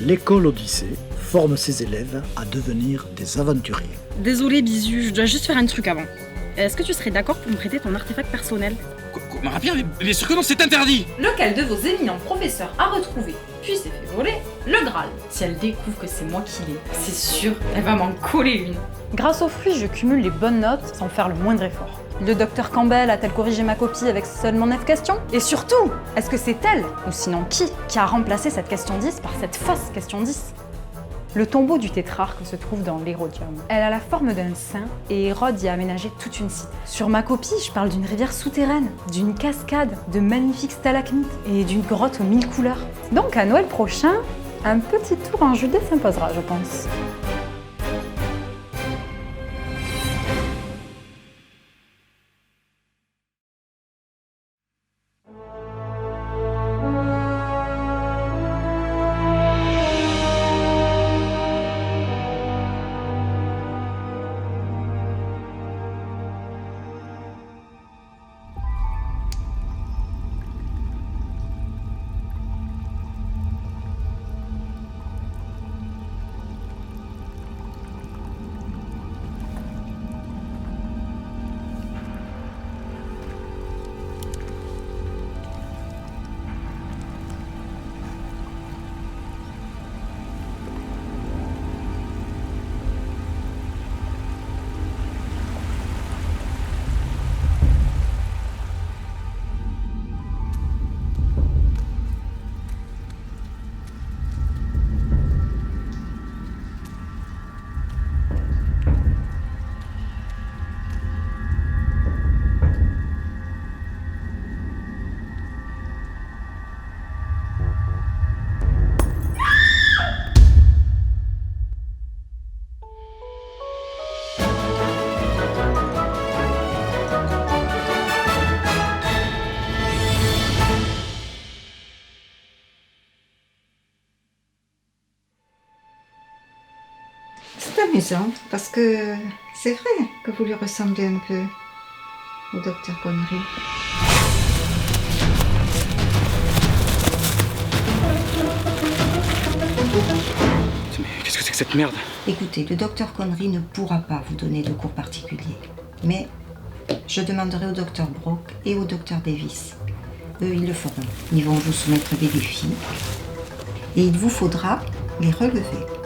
L'école Odyssée forme ses élèves à devenir des aventuriers. Désolée Bisu, je dois juste faire un truc avant. Est-ce que tu serais d'accord pour me prêter ton artefact personnel? Marapia, mais bien sûr que non, c'est interdit! Lequel de vos éminents professeurs a retrouvé, puis s'est fait voler, le Graal? Si elle découvre que c'est moi qui l'ai, c'est sûr, elle va m'en coller une. Grâce au fruit, je cumule les bonnes notes sans faire le moindre effort. Le docteur Campbell a-t-elle corrigé ma copie avec seulement 9 questions? Et surtout, est-ce que c'est elle, ou sinon qui a remplacé cette question 10 par cette fausse question 10? Le tombeau du tétrarque se trouve dans l'Hérodium. Elle a la forme d'un saint et Hérode y a aménagé toute une cité. Sur ma copie, je parle d'une rivière souterraine, d'une cascade, de magnifiques stalagmites et d'une grotte aux 1000 couleurs. Donc à Noël prochain, un petit tour en Judée s'imposera, je pense. C'est amusant parce que c'est vrai que vous lui ressemblez un peu au docteur Connery. Mais qu'est-ce que c'est que cette merde? Écoutez, le docteur Connery ne pourra pas vous donner de cours particuliers, mais je demanderai au docteur Brock et au docteur Davis. Eux, ils le feront. Ils vont vous soumettre des défis et il vous faudra les relever.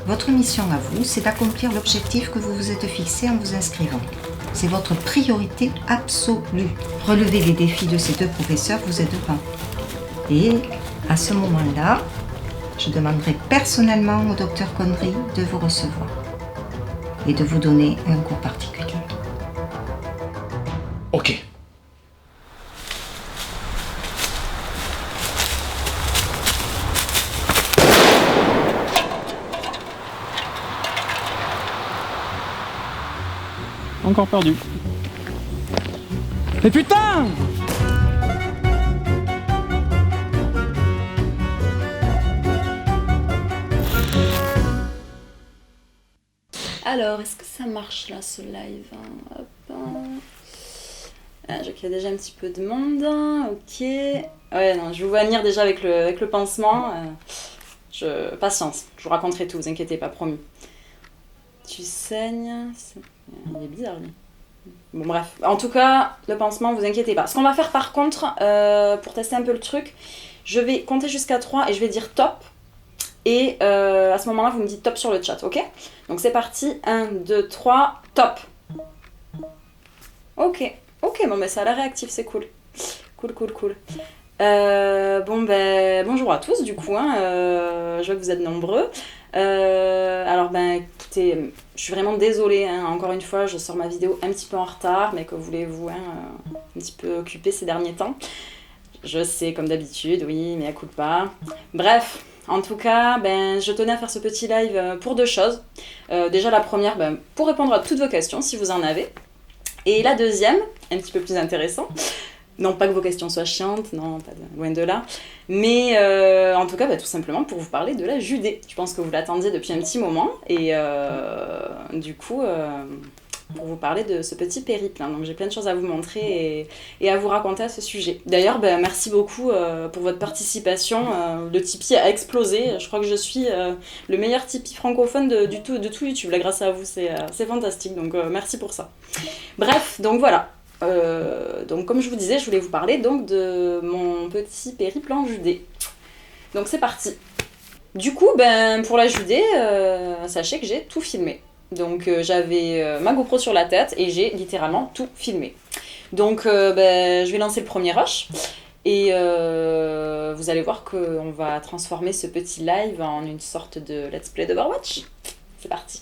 Votre mission à vous, c'est d'accomplir l'objectif que vous vous êtes fixé en vous inscrivant. C'est votre priorité absolue. Relever les défis de ces deux professeurs vous aidera. Et à ce moment-là, je demanderai personnellement au docteur Connery de vous recevoir et de vous donner un cours particulier. Ok. Encore perdu. Mais putain! Alors, est-ce que ça marche là, ce live? Hop. Ah, je vois qu'il y a déjà un petit peu de monde. Ok. Ouais, non, je vous vois venir déjà avec le pansement. Patience, je vous raconterai tout, vous inquiétez pas, promis. Tu saignes. Il est bizarre, lui. Bon, bref. En tout cas, le pansement, vous inquiétez pas. Ce qu'on va faire par contre, pour tester un peu le truc, je vais compter jusqu'à 3 et je vais dire top. Et à ce moment-là, vous me dites top sur le chat, ok? Donc c'est parti. 1, 2, 3, top. Ok, bon, ben ça a l'air réactif, c'est cool. Cool. Bonjour à tous, du coup, je vois que vous êtes nombreux. Alors, écoutez, je suis vraiment désolée, encore une fois, je sors ma vidéo un petit peu en retard, mais que voulez-vous, un petit peu occupée ces derniers temps. Je sais, comme d'habitude, oui, mais à coup de pas. Bref, en tout cas, je tenais à faire ce petit live pour 2 choses. Déjà, la première, pour répondre à toutes vos questions, si vous en avez. Et la deuxième, un petit peu plus intéressant, non pas que vos questions soient chiantes, non, pas loin de là, mais en tout cas, tout simplement pour vous parler de la Judée. Je pense que vous l'attendiez depuis un petit moment, et du coup, pour vous parler de ce petit périple. Hein. Donc j'ai plein de choses à vous montrer et à vous raconter à ce sujet. D'ailleurs, merci beaucoup pour votre participation. Le Tipeee a explosé. Je crois que je suis le meilleur Tipeee francophone de tout YouTube, là, grâce à vous. C'est fantastique, donc merci pour ça. Bref, donc voilà. Donc comme je vous disais, je voulais vous parler donc de mon petit périple en Judée. Donc c'est parti. Du coup, pour la Judée, sachez que j'ai tout filmé. Donc j'avais ma GoPro sur la tête et j'ai littéralement tout filmé. Donc je vais lancer le premier rush et vous allez voir qu'on va transformer ce petit live en une sorte de let's play d'Overwatch. C'est parti.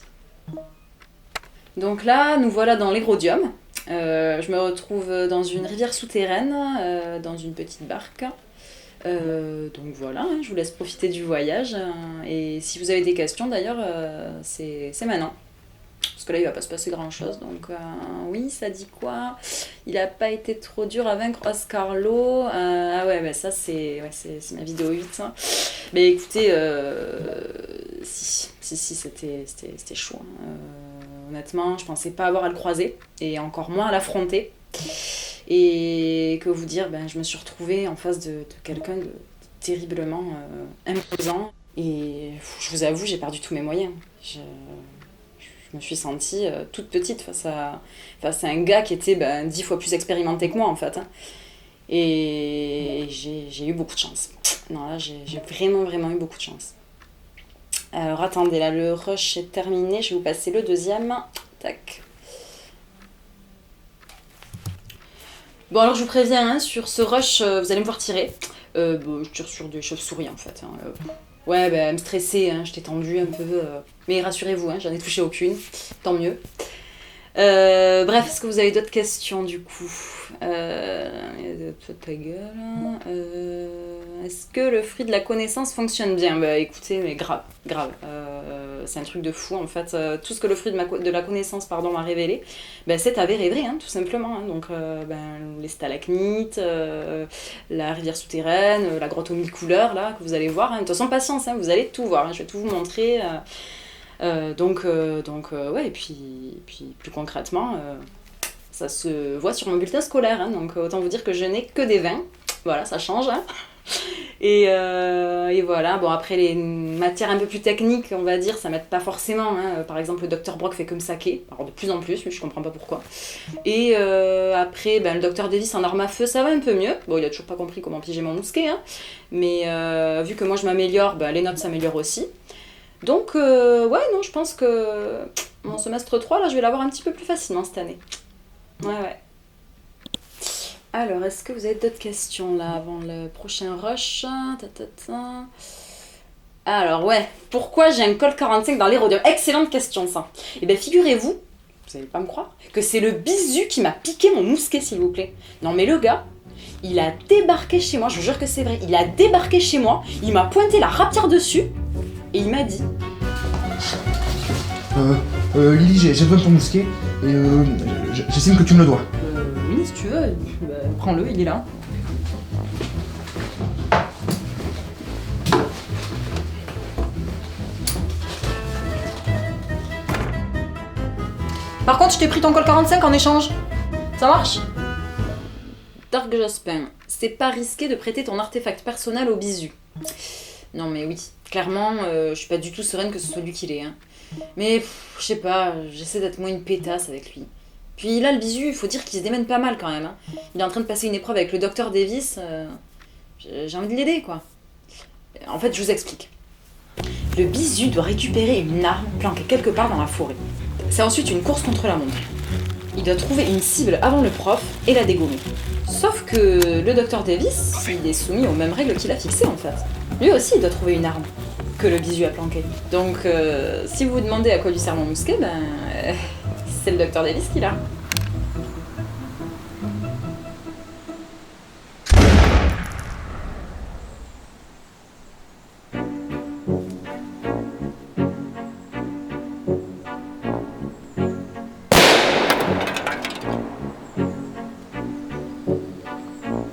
Donc là, nous voilà dans l'Hérodиum. Je me retrouve dans une rivière souterraine, dans une petite barque. Donc voilà, hein, je vous laisse profiter du voyage. Et si vous avez des questions d'ailleurs, c'est maintenant. Parce que là, il va pas se passer grand chose. Donc, oui, ça dit quoi? Il a pas été trop dur à vaincre Oscarlo. Ah ouais, ça, c'est ma vidéo 8. Hein. Mais écoutez, si, c'était chaud. Hein. Honnêtement, je pensais pas avoir à le croiser. Et encore moins à l'affronter. Et que vous dire, je me suis retrouvée en face de quelqu'un de terriblement imposant. Et je vous avoue, j'ai perdu tous mes moyens. Je me suis sentie toute petite face à un gars qui était 10 fois plus expérimenté que moi, en fait. Hein. Et j'ai eu beaucoup de chance. Non, là, j'ai vraiment eu beaucoup de chance. Alors, attendez, là, le rush est terminé. Je vais vous passer le deuxième. Tac. Bon, alors, je vous préviens, hein, sur ce rush, vous allez me voir tirer. Je tire sur des chauves-souris, en fait. Hein. Ouais, elle me stressait, hein, j'étais tendue un peu. Mais rassurez-vous, hein, j'en ai touché aucune. Tant mieux. Bref, est-ce que vous avez d'autres questions, du coup? Ta gueule. Est-ce que le fruit de la connaissance fonctionne bien? Écoutez, mais grave. C'est un truc de fou, en fait. Tout ce que le fruit de la connaissance m'a révélé, c'est avéré vrai, hein, tout simplement. Hein. Donc, les stalagmites, la rivière souterraine, la grotte aux 1000 couleurs, là, que vous allez voir. Hein. De toute façon, patience, hein, vous allez tout voir. Hein. Je vais tout vous montrer. Ouais, et puis plus concrètement, ça se voit sur mon bulletin scolaire. Hein. Donc, autant vous dire que je n'ai que des 20. Voilà, ça change. Hein. Et voilà, bon après les matières un peu plus techniques, on va dire, ça m'aide pas forcément. Hein. Par exemple, le Dr Brock fait que me saquer, alors de plus en plus, mais je comprends pas pourquoi. Et après, le Dr Davis en arme à feu, ça va un peu mieux. Bon, il a toujours pas compris comment piéger mon mousquet, hein. Mais vu que moi je m'améliore, les notes s'améliorent aussi. Donc, non, je pense que mon semestre 3, là, je vais l'avoir un petit peu plus facilement cette année. Ouais. Alors, est-ce que vous avez d'autres questions, là, avant le prochain rush? Alors, ouais, pourquoi j'ai un Colt 45 dans l'Hérodиum? Excellente question, ça. Eh figurez-vous, vous allez pas me croire, que c'est le bisu qui m'a piqué mon mousquet, s'il vous plaît. Non, mais le gars, il a débarqué chez moi, je vous jure que c'est vrai, il a débarqué chez moi, il m'a pointé la rapière dessus, et il m'a dit... Lily, j'ai besoin de ton mousquet, et j'estime que tu me le dois. Oui, si tu veux, prends-le, il est là. Par contre, je t'ai pris ton Colt 45 en échange. Ça marche? Dark Jospin, c'est pas risqué de prêter ton artefact personnel au bisu. Non mais oui, clairement, je suis pas du tout sereine que ce soit lui qui l'ait. Hein. Mais, je sais pas, j'essaie d'être moins une pétasse avec lui. Puis là, le bisu, il faut dire qu'il se démène pas mal quand même. Hein. Il est en train de passer une épreuve avec le Dr Davis. J'ai envie de l'aider, quoi. En fait, je vous explique. Le bisu doit récupérer une arme planquée quelque part dans la forêt. C'est ensuite une course contre la montre. Il doit trouver une cible avant le prof et la dégommer. Sauf que le Dr Davis, il est soumis aux mêmes règles qu'il a fixées, en fait. Lui aussi, il doit trouver une arme que le bisu a planquée. Donc, si vous vous demandez à quoi lui sert mon mousquet, c'est le Dr Davis qui l'a.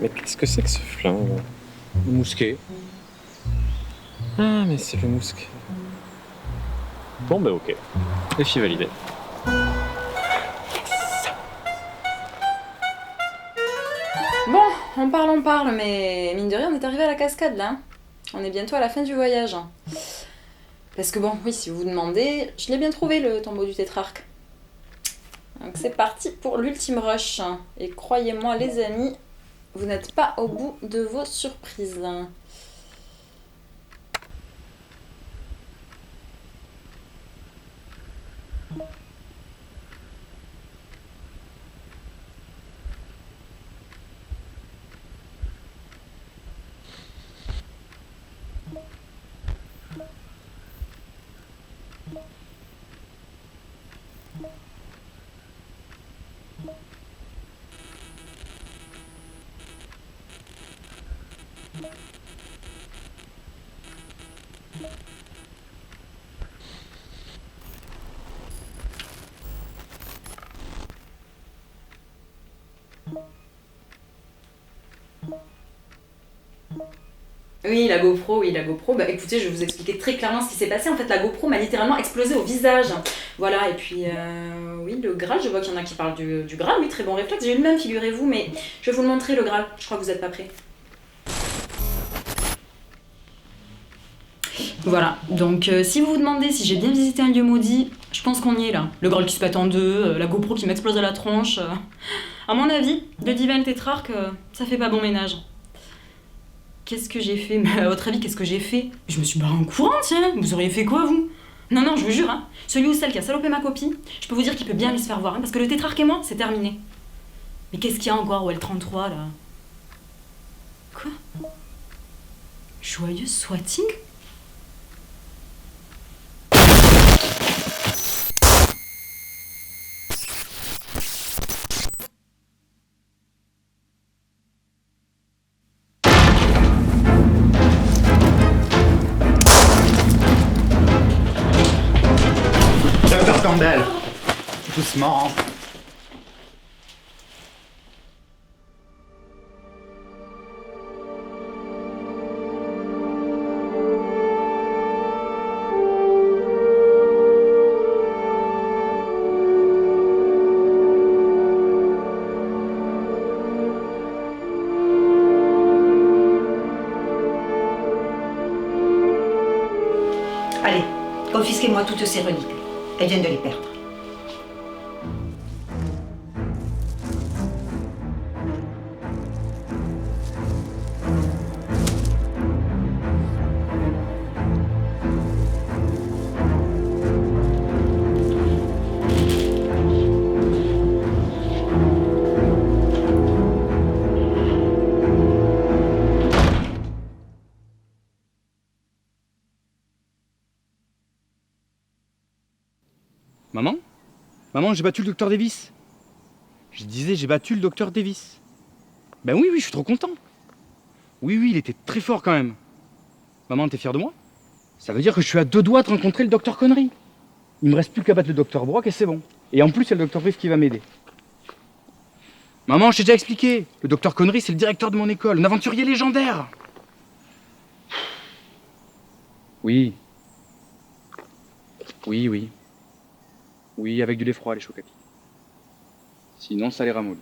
Mais qu'est-ce que c'est que ce flingue? Le mousquet. Ah, mais c'est le mousquet. Bon, ok. Défi validé. parle, mais mine de rien, on est arrivé à la cascade là. On est bientôt à la fin du voyage. Parce que bon, oui, si vous vous demandez, je l'ai bien trouvé le tombeau du tétrarque. Donc c'est parti pour l'ultime rush. Et croyez-moi les amis, vous n'êtes pas au bout de vos surprises. Oui, la GoPro, oui, la GoPro. Bah écoutez, je vais vous expliquer très clairement ce qui s'est passé. En fait, la GoPro m'a littéralement explosé au visage. Voilà, et puis, oui, le Graal, je vois qu'il y en a qui parlent du Graal. Oui, très bon réflexe. J'ai eu le même, figurez-vous, mais je vais vous le montrer, le Graal. Je crois que vous n'êtes pas prêts. Voilà, donc si vous vous demandez si j'ai bien visité un lieu maudit, je pense qu'on y est là. Le Graal qui se pète en deux, la GoPro qui m'explose à la tronche. À mon avis, le divin tétrarque, ça fait pas bon ménage. Qu'est-ce que j'ai fait? Mais à votre avis, qu'est-ce que j'ai fait? Je me suis barrée en courant, tiens. Vous auriez fait quoi, vous? Non, non, je vous jure, hein. Celui ou celle qui a salopé ma copie, je peux vous dire qu'il peut bien aller se faire voir, hein, parce que le tétrarque et moi, c'est terminé. Mais qu'est-ce qu'il y a encore au L33, là? Quoi? Joyeux swatting? Docteur Campbell, doucement. Allez, confisquez-moi toutes ces reliques. Elle vient de les perdre. Maman? Maman, j'ai battu le docteur Davis. Je disais, j'ai battu le docteur Davis. Ben oui, je suis trop content. Oui, il était très fort quand même. Maman, t'es fière de moi? Ça veut dire que je suis à 2 doigts de rencontrer le docteur Connery. Il me reste plus qu'à battre le docteur Brock et c'est bon. Et en plus, il y a le docteur Brief qui va m'aider. Maman, je t'ai déjà expliqué. Le docteur Connery, c'est le directeur de mon école, un aventurier légendaire. Oui. Oui, avec du lait froid, les chocapics. Sinon, ça les ramollit.